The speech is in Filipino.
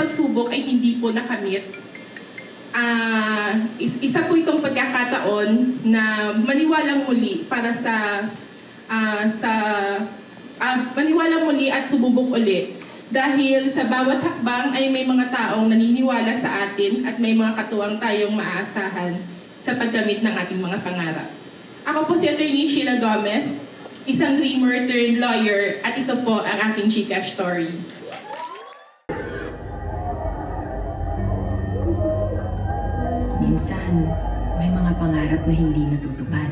pagsubok ay hindi po nakamit. Isa po itong pagkakataon na maniwalang muli para maniwalang muli at sububok uli. Dahil sa bawat hakbang ay may mga taong naniniwala sa atin at may mga katuwang tayong maaasahan sa paggamit ng ating mga pangarap. Ako po si Attorney Sheila Gomez, isang dreamer turned lawyer, at ito po ang aking Gcash story. Minsan, may mga pangarap na hindi natutupad.